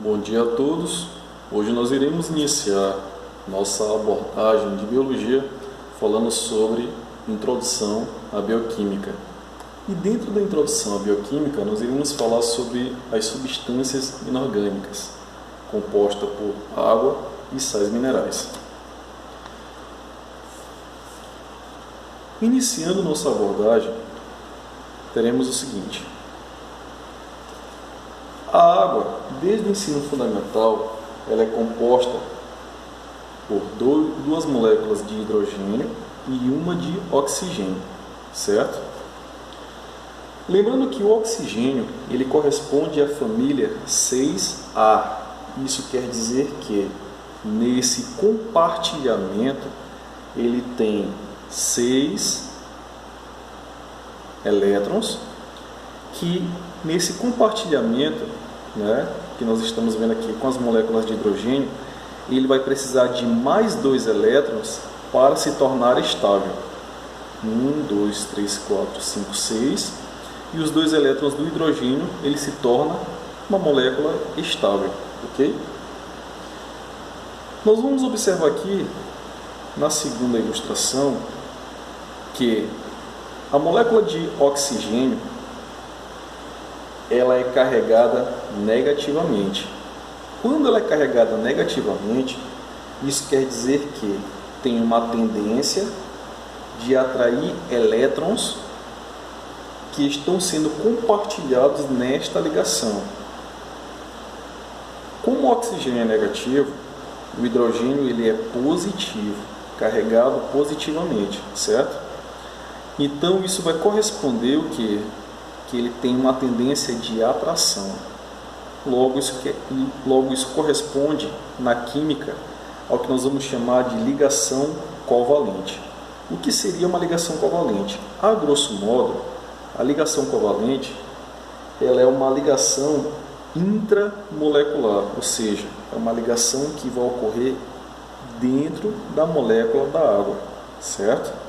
Bom dia a todos. Hoje nós iremos iniciar nossa abordagem de biologia falando sobre introdução à bioquímica. E dentro da introdução à bioquímica nós iremos falar sobre as substâncias inorgânicas, compostas por água e sais minerais. Iniciando nossa abordagem, teremos o seguinte. A água, desde o ensino fundamental, ela é composta por duas moléculas de hidrogênio e uma de oxigênio, certo? Lembrando que o oxigênio ele corresponde à família 6A. Isso quer dizer que nesse compartilhamento ele tem 6 elétrons que nesse compartilhamento, que nós estamos vendo aqui com as moléculas de hidrogênio, ele vai precisar de mais 2 elétrons para se tornar estável. 1, 2, 3, 4, 5, 6. E os 2 elétrons do hidrogênio, ele se torna uma molécula estável. Ok? Nós vamos observar aqui, na segunda ilustração, que a molécula de oxigênio ela é carregada negativamente. Quando ela é carregada negativamente, isso quer dizer que tem uma tendência de atrair elétrons que estão sendo compartilhados nesta ligação. Como o oxigênio é negativo, o hidrogênio ele é positivo, carregado positivamente, certo? Então isso vai corresponder o quê? Que ele tem uma tendência de atração. Logo isso corresponde na química ao que nós vamos chamar de ligação covalente. O que seria uma ligação covalente? A grosso modo, a ligação covalente ela é uma ligação intramolecular, ou seja, é uma ligação que vai ocorrer dentro da molécula da água, certo?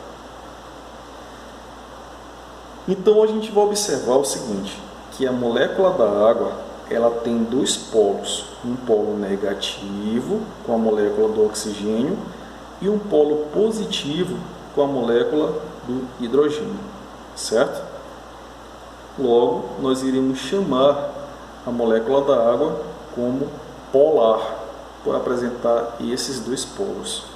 Então a gente vai observar o seguinte, que a molécula da água ela tem 2 polos, um polo negativo com a molécula do oxigênio e um polo positivo com a molécula do hidrogênio, certo? Logo, nós iremos chamar a molécula da água como polar, por apresentar esses 2 polos.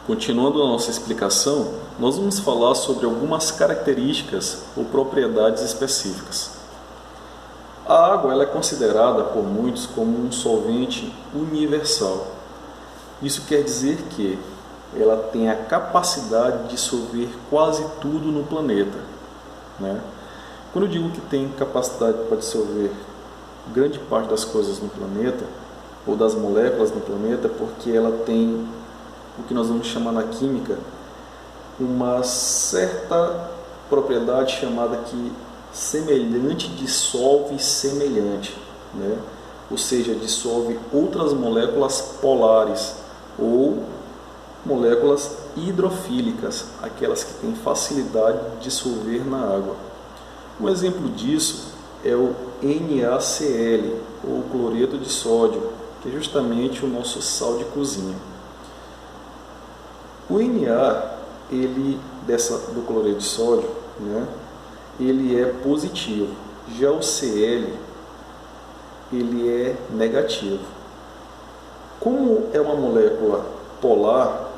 Continuando a nossa explicação, nós vamos falar sobre algumas características ou propriedades específicas. A água ela é considerada por muitos como um solvente universal. Isso quer dizer que ela tem a capacidade de dissolver quase tudo no planeta. Quando eu digo que tem capacidade para dissolver grande parte das coisas no planeta, ou das moléculas no planeta, porque ela tem o que nós vamos chamar na química uma certa propriedade chamada que semelhante dissolve semelhante, ou seja, dissolve outras moléculas polares ou moléculas hidrofílicas, aquelas que têm facilidade de dissolver na água. Um exemplo disso é o NaCl, ou cloreto de sódio, que é justamente o nosso sal de cozinha. O Na, do cloreto de sódio, ele é positivo. Já o Cl, ele é negativo. Como é uma molécula polar,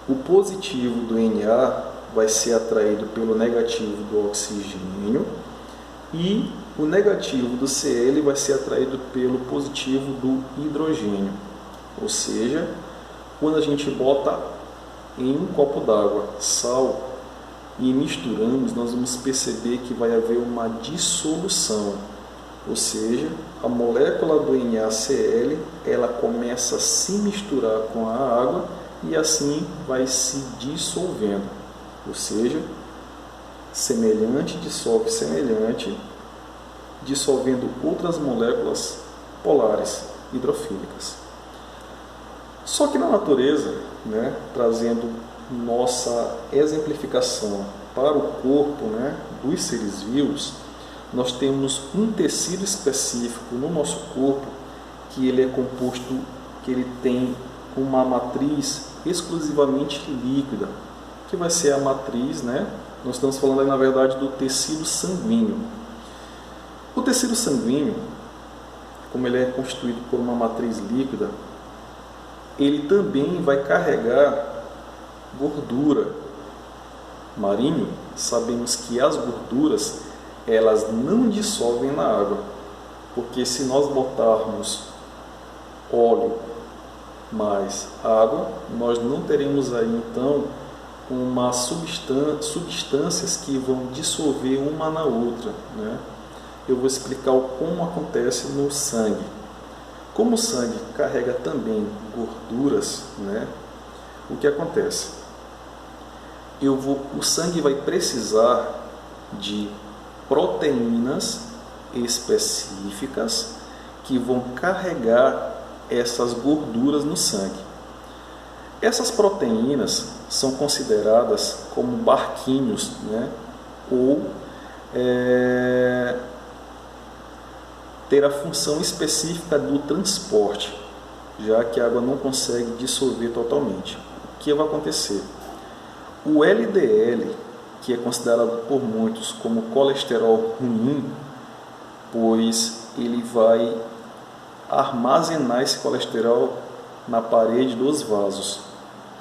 o positivo do Na vai ser atraído pelo negativo do oxigênio e o negativo do Cl vai ser atraído pelo positivo do hidrogênio. Ou seja, quando a gente bota em um copo d'água sal e misturamos, nós vamos perceber que vai haver uma dissolução. Ou seja, a molécula do NaCl ela começa a se misturar com a água e assim vai se dissolvendo. Ou seja, semelhante dissolve semelhante, dissolvendo outras moléculas polares hidrofílicas. Só que na natureza, trazendo nossa exemplificação para o corpo dos seres vivos, nós temos um tecido específico no nosso corpo que ele é composto, que ele tem uma matriz exclusivamente líquida, que vai ser a matriz, né? Nós estamos falando aí, na verdade, do tecido sanguíneo. O tecido sanguíneo, como ele é constituído por uma matriz líquida, ele também vai carregar gordura. Marinho, sabemos que as gorduras, elas não dissolvem na água, porque se nós botarmos óleo mais água, nós não teremos aí então uma substâncias que vão dissolver uma na outra, né? Eu vou explicar como acontece no sangue. Como o sangue carrega também gorduras, né? O que acontece? O sangue vai precisar de proteínas específicas que vão carregar essas gorduras no sangue. Essas proteínas são consideradas como barquinhos, né? Ou ter a função específica do transporte, já que a água não consegue dissolver totalmente. O que vai acontecer? O LDL, que é considerado por muitos como colesterol ruim, pois ele vai armazenar esse colesterol na parede dos vasos,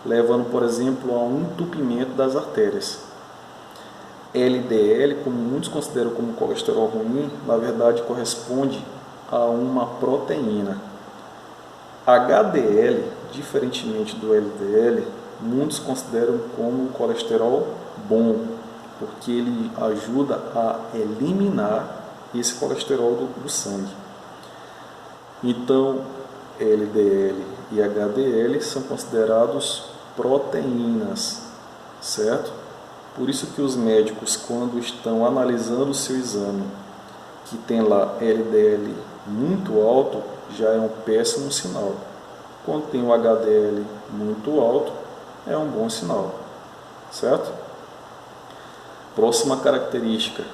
levando, por exemplo, a um entupimento das artérias. LDL, como muitos consideram como colesterol ruim, na verdade corresponde a uma proteína. HDL, diferentemente do LDL, muitos consideram como colesterol bom, porque ele ajuda a eliminar esse colesterol do sangue. Então, LDL e HDL são considerados proteínas, certo? Por isso que os médicos, quando estão analisando o seu exame, que tem lá LDL muito alto, já é um péssimo sinal. Quando tem o HDL muito alto, é um bom sinal, certo? Próxima característica.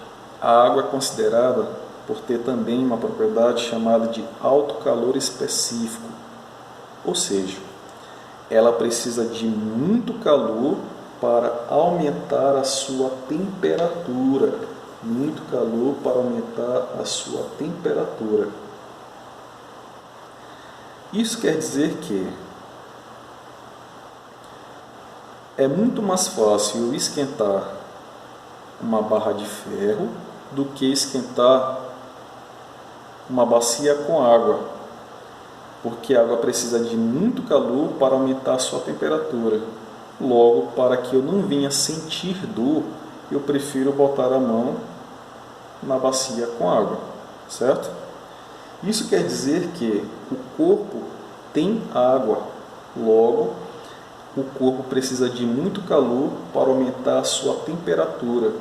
A água é considerada por ter também uma propriedade chamada de alto calor específico, ou seja, ela precisa de muito calor para aumentar a sua temperatura. Muito calor para aumentar a sua temperatura. Isso quer dizer que é muito mais fácil eu esquentar uma barra de ferro do que esquentar uma bacia com água, porque a água precisa de muito calor para aumentar a sua temperatura. Logo, para que eu não venha sentir dor, eu prefiro botar a mão na bacia com água, certo? Isso quer dizer que o corpo tem água, logo, o corpo precisa de muito calor para aumentar a sua temperatura,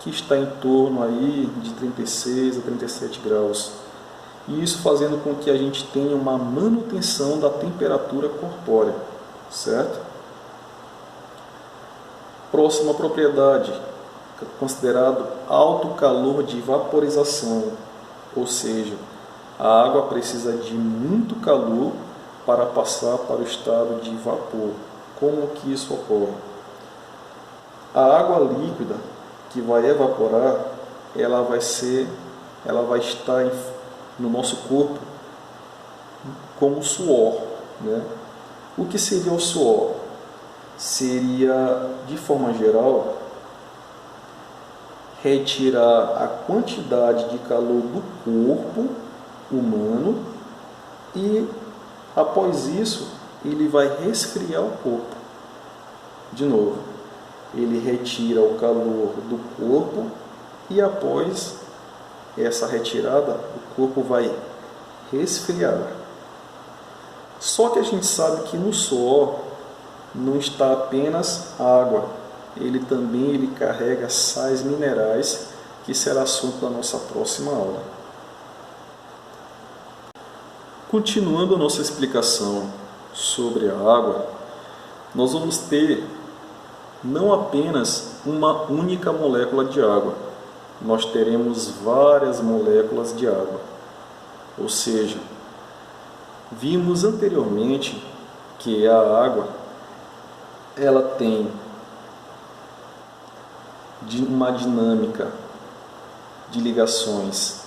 que está em torno aí de 36 a 37 graus. E isso fazendo com que a gente tenha uma manutenção da temperatura corpórea, certo? Próxima propriedade, considerado alto calor de vaporização, ou seja, a água precisa de muito calor para passar para o estado de vapor. Como que isso ocorre? A água líquida que vai evaporar, ela vai estar no nosso corpo como suor, né? O que seria o suor? Seria, de forma geral, retirar a quantidade de calor do corpo humano e, após isso, ele vai resfriar o corpo. De novo, ele retira o calor do corpo e, após essa retirada, o corpo vai resfriar. Só que a gente sabe que no suor não está apenas água, ele também carrega sais minerais, que será assunto da nossa próxima aula. Continuando a nossa explicação sobre a água, nós vamos ter não apenas uma única molécula de água, nós teremos várias moléculas de água. Ou seja, vimos anteriormente que a água ela tem uma dinâmica de ligações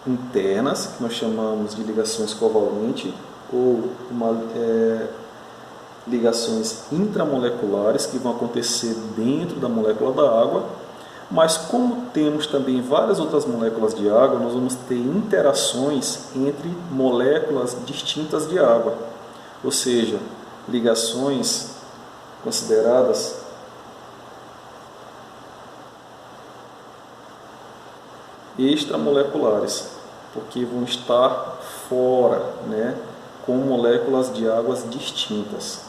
internas, que nós chamamos de ligações covalentes, ou ligações intramoleculares, que vão acontecer dentro da molécula da água. Mas como temos também várias outras moléculas de água, nós vamos ter interações entre moléculas distintas de água, ou seja, ligações consideradas extramoleculares, porque vão estar fora, com moléculas de águas distintas.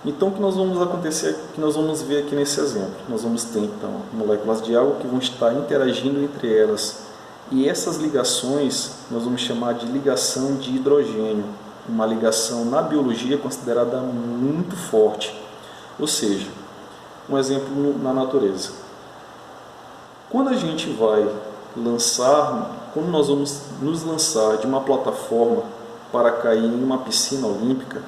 Então, o que nós vamos ver aqui nesse exemplo? Nós vamos ter, então, moléculas de água que vão estar interagindo entre elas. E essas ligações nós vamos chamar de ligação de hidrogênio, uma ligação na biologia considerada muito forte. Ou seja, um exemplo na natureza. Quando a gente vai quando nós vamos nos lançar de uma plataforma para cair em uma piscina olímpica,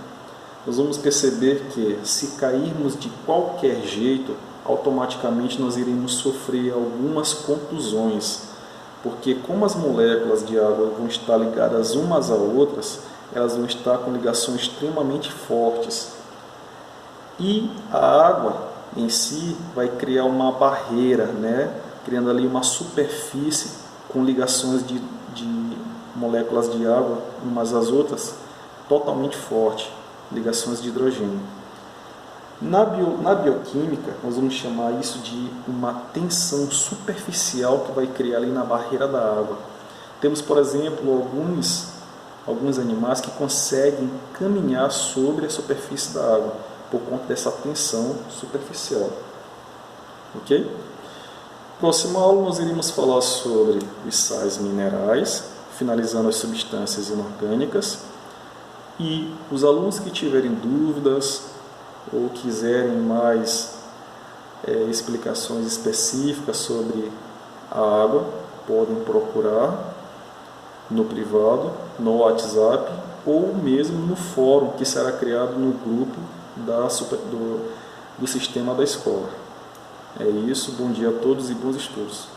nós vamos perceber que, se cairmos de qualquer jeito, automaticamente nós iremos sofrer algumas contusões, porque como as moléculas de água vão estar ligadas umas a outras, elas vão estar com ligações extremamente fortes. E a água em si vai criar uma barreira, criando ali uma superfície com ligações de moléculas de água umas às outras totalmente forte. Ligações de hidrogênio. Na bioquímica, nós vamos chamar isso de uma tensão superficial que vai criar ali na barreira da água. Temos, por exemplo, alguns animais que conseguem caminhar sobre a superfície da água por conta dessa tensão superficial. Ok? Próxima aula nós iremos falar sobre os sais minerais, finalizando as substâncias inorgânicas. E os alunos que tiverem dúvidas ou quiserem mais explicações específicas sobre a água, podem procurar no privado, no WhatsApp ou mesmo no fórum que será criado no grupo do sistema da escola. É isso, bom dia a todos e bons estudos.